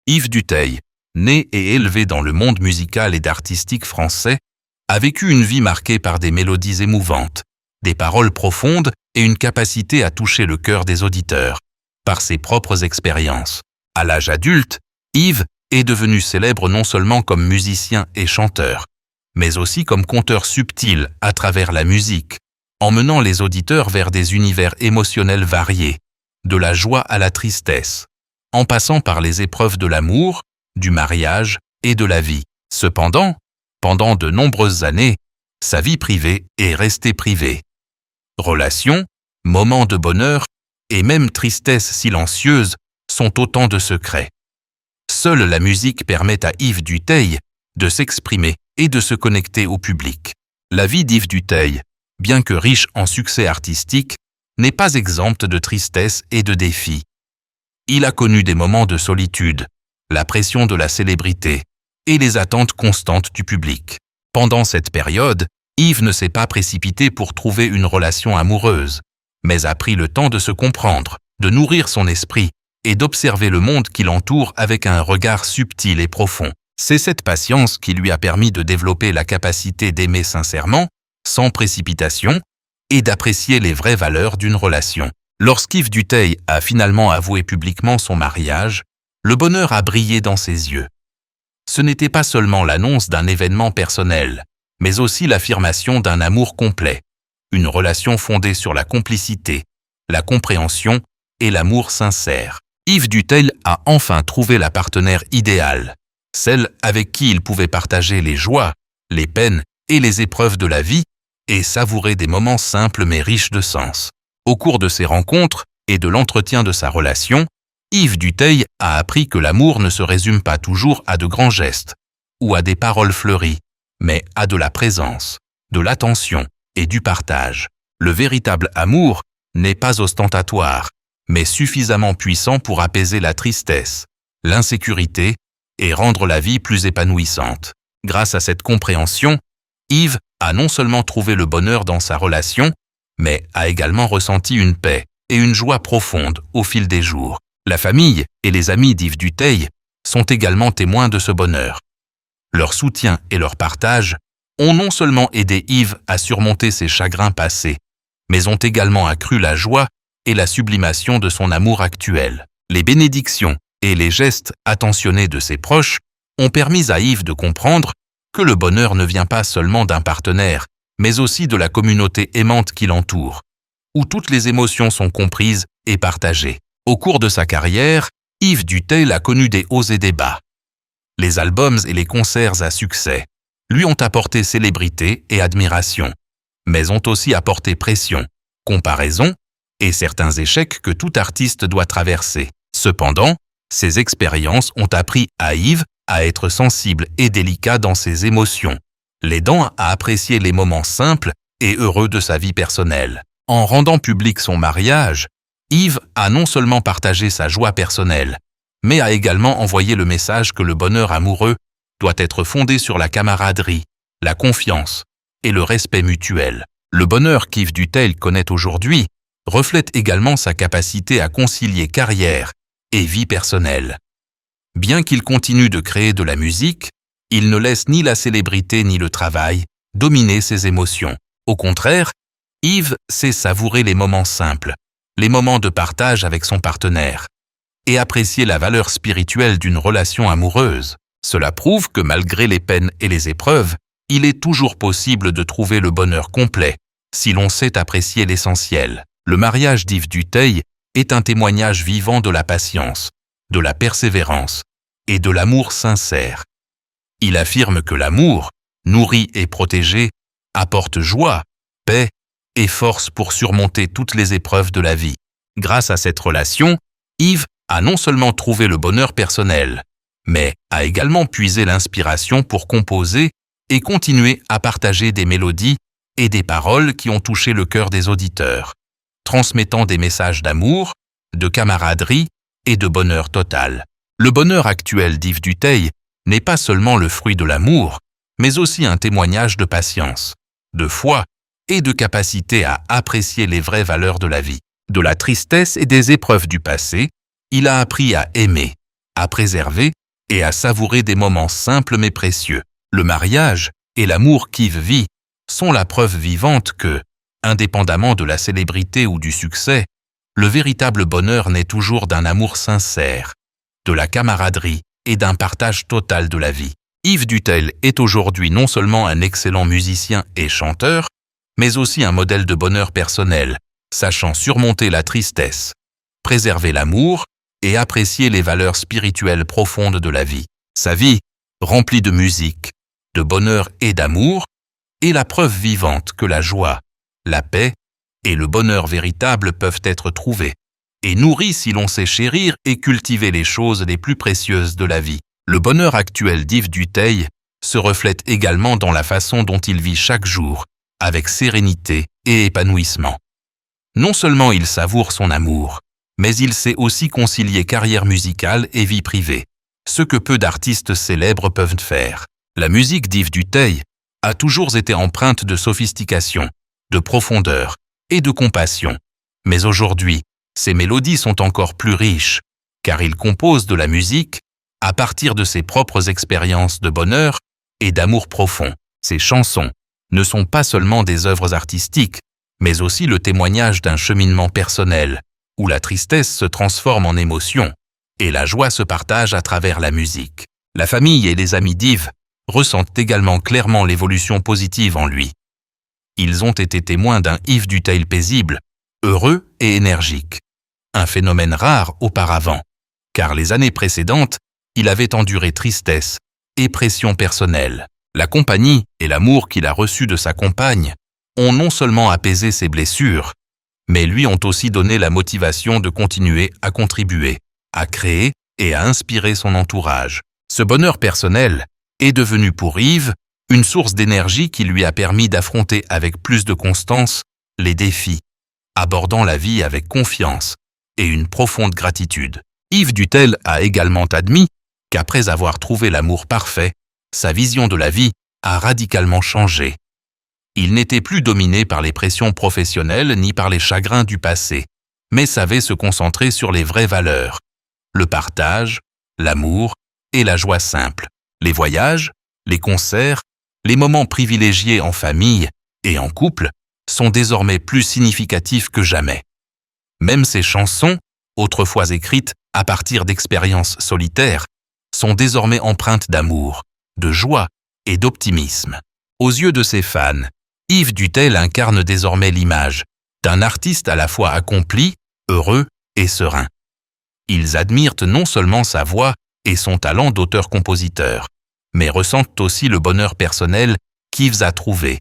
Yves Dutheil, né et élevé dans le monde musical et artistique français, a vécu une vie marquée par des mélodies émouvantes, des paroles profondes et une capacité à toucher le cœur des auditeurs, par ses propres expériences. À l'âge adulte, Yves est devenu célèbre non seulement comme musicien et chanteur, mais aussi comme conteur subtil à travers la musique, emmenant les auditeurs vers des univers émotionnels variés, de la joie à la tristesse, en passant par les épreuves de l'amour, du mariage et de la vie. Cependant, pendant de nombreuses années, sa vie privée est restée privée. Relations, moments de bonheur et même tristesse silencieuse sont autant de secrets. Seule la musique permet à Yves Dutheil de s'exprimer et de se connecter au public. La vie d'Yves Dutheil, bien que riche en succès artistique, n'est pas exempte de tristesse et de défis. Il a connu des moments de solitude, la pression de la célébrité et les attentes constantes du public. Pendant cette période, Yves ne s'est pas précipité pour trouver une relation amoureuse, mais a pris le temps de se comprendre, de nourrir son esprit et d'observer le monde qui l'entoure avec un regard subtil et profond. C'est cette patience qui lui a permis de développer la capacité d'aimer sincèrement, sans précipitation, et d'apprécier les vraies valeurs d'une relation. Lorsqu'Yves Dutheil a finalement avoué publiquement son mariage, le bonheur a brillé dans ses yeux. Ce n'était pas seulement l'annonce d'un événement personnel, mais aussi l'affirmation d'un amour complet, une relation fondée sur la complicité, la compréhension et l'amour sincère. Yves Dutheil a enfin trouvé la partenaire idéale, celle avec qui il pouvait partager les joies, les peines et les épreuves de la vie et savourer des moments simples mais riches de sens. Au cours de ces rencontres et de l'entretien de sa relation, Yves Dutheil a appris que l'amour ne se résume pas toujours à de grands gestes ou à des paroles fleuries, mais à de la présence, de l'attention et du partage. Le véritable amour n'est pas ostentatoire, mais suffisamment puissant pour apaiser la tristesse, l'insécurité et rendre la vie plus épanouissante. Grâce à cette compréhension, Yves a non seulement trouvé le bonheur dans sa relation, mais a également ressenti une paix et une joie profonde au fil des jours. La famille et les amis d'Yves Dutheil sont également témoins de ce bonheur. Leur soutien et leur partage ont non seulement aidé Yves à surmonter ses chagrins passés, mais ont également accru la joie et la sublimation de son amour actuel. Les bénédictions et les gestes attentionnés de ses proches ont permis à Yves de comprendre que le bonheur ne vient pas seulement d'un partenaire, mais aussi de la communauté aimante qui l'entoure, où toutes les émotions sont comprises et partagées. Au cours de sa carrière, Yves Dutheil a connu des hauts et des bas. Les albums et les concerts à succès lui ont apporté célébrité et admiration, mais ont aussi apporté pression, comparaison et certains échecs que tout artiste doit traverser. Cependant, ces expériences ont appris à Yves à être sensible et délicat dans ses émotions, l'aidant à apprécier les moments simples et heureux de sa vie personnelle. En rendant public son mariage, Yves a non seulement partagé sa joie personnelle, mais a également envoyé le message que le bonheur amoureux doit être fondé sur la camaraderie, la confiance et le respect mutuel. Le bonheur qu'Yves Dutheil connaît aujourd'hui reflète également sa capacité à concilier carrière et vie personnelle. Bien qu'il continue de créer de la musique, il ne laisse ni la célébrité ni le travail dominer ses émotions. Au contraire, Yves sait savourer les moments simples, les moments de partage avec son partenaire, et apprécier la valeur spirituelle d'une relation amoureuse. Cela prouve que malgré les peines et les épreuves, il est toujours possible de trouver le bonheur complet si l'on sait apprécier l'essentiel. Le mariage d'Yves Dutheil est un témoignage vivant de la patience, de la persévérance et de l'amour sincère. Il affirme que l'amour, nourri et protégé, apporte joie, paix et force pour surmonter toutes les épreuves de la vie. Grâce à cette relation, Yves a non seulement trouvé le bonheur personnel, mais a également puisé l'inspiration pour composer et continuer à partager des mélodies et des paroles qui ont touché le cœur des auditeurs, transmettant des messages d'amour, de camaraderie et de bonheur total. Le bonheur actuel d'Yves Dutheil n'est pas seulement le fruit de l'amour, mais aussi un témoignage de patience, de foi et de capacité à apprécier les vraies valeurs de la vie. De la tristesse et des épreuves du passé, il a appris à aimer, à préserver et à savourer des moments simples mais précieux. Le mariage et l'amour qu'Yves vit sont la preuve vivante que, indépendamment de la célébrité ou du succès, le véritable bonheur naît toujours d'un amour sincère, de la camaraderie et d'un partage total de la vie. Yves Dutheil est aujourd'hui non seulement un excellent musicien et chanteur, mais aussi un modèle de bonheur personnel, sachant surmonter la tristesse, préserver l'amour et apprécier les valeurs spirituelles profondes de la vie. Sa vie, remplie de musique, de bonheur et d'amour, est la preuve vivante que la joie, la paix et le bonheur véritable peuvent être trouvés et nourris si l'on sait chérir et cultiver les choses les plus précieuses de la vie. Le bonheur actuel d'Yves Dutheil se reflète également dans la façon dont il vit chaque jour, avec sérénité et épanouissement. Non seulement il savoure son amour, mais il sait aussi concilier carrière musicale et vie privée, ce que peu d'artistes célèbres peuvent faire. La musique d'Yves Dutheil a toujours été empreinte de sophistication, de profondeur et de compassion. Mais aujourd'hui, ses mélodies sont encore plus riches, car il compose de la musique à partir de ses propres expériences de bonheur et d'amour profond. Ses chansons ne sont pas seulement des œuvres artistiques, mais aussi le témoignage d'un cheminement personnel, où la tristesse se transforme en émotion et la joie se partage à travers la musique. La famille et les amis d'Yves ressentent également clairement l'évolution positive en lui. Ils ont été témoins d'un Yves Dutheil paisible, heureux et énergique. Un phénomène rare auparavant, car les années précédentes, il avait enduré tristesse et pression personnelle. La compagnie et l'amour qu'il a reçu de sa compagne ont non seulement apaisé ses blessures, mais lui ont aussi donné la motivation de continuer à contribuer, à créer et à inspirer son entourage. Ce bonheur personnel est devenu pour Yves une source d'énergie qui lui a permis d'affronter avec plus de constance les défis, abordant la vie avec confiance et une profonde gratitude. Yves Dutheil a également admis qu'après avoir trouvé l'amour parfait, sa vision de la vie a radicalement changé. Il n'était plus dominé par les pressions professionnelles ni par les chagrins du passé, mais savait se concentrer sur les vraies valeurs, le partage, l'amour et la joie simple. Les voyages, les concerts, les moments privilégiés en famille et en couple sont désormais plus significatifs que jamais. Même ses chansons, autrefois écrites à partir d'expériences solitaires, sont désormais empreintes d'amour, de joie et d'optimisme. Aux yeux de ses fans, Yves Dutheil incarne désormais l'image d'un artiste à la fois accompli, heureux et serein. Ils admirent non seulement sa voix et son talent d'auteur-compositeur, mais ressentent aussi le bonheur personnel qu'Yves a trouvé,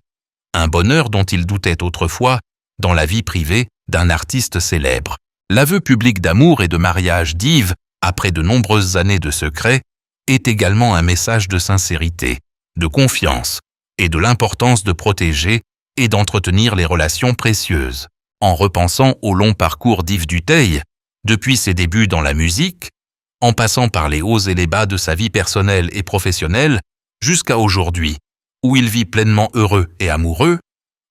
un bonheur dont il doutait autrefois dans la vie privée d'un artiste célèbre. L'aveu public d'amour et de mariage d'Yves, après de nombreuses années de secret, est également un message de sincérité, de confiance et de l'importance de protéger et d'entretenir les relations précieuses. En repensant au long parcours d'Yves Dutheil, depuis ses débuts dans la musique, en passant par les hauts et les bas de sa vie personnelle et professionnelle, jusqu'à aujourd'hui, où il vit pleinement heureux et amoureux,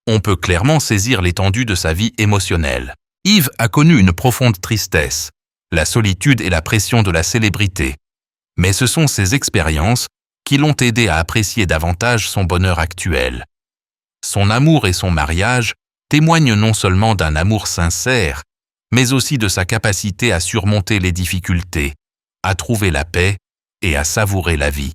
on peut clairement saisir l'étendue de sa vie émotionnelle. Yves a connu une profonde tristesse, la solitude et la pression de la célébrité. Mais ce sont ces expériences qui l'ont aidé à apprécier davantage son bonheur actuel. Son amour et son mariage témoignent non seulement d'un amour sincère, mais aussi de sa capacité à surmonter les difficultés, à trouver la paix et à savourer la vie.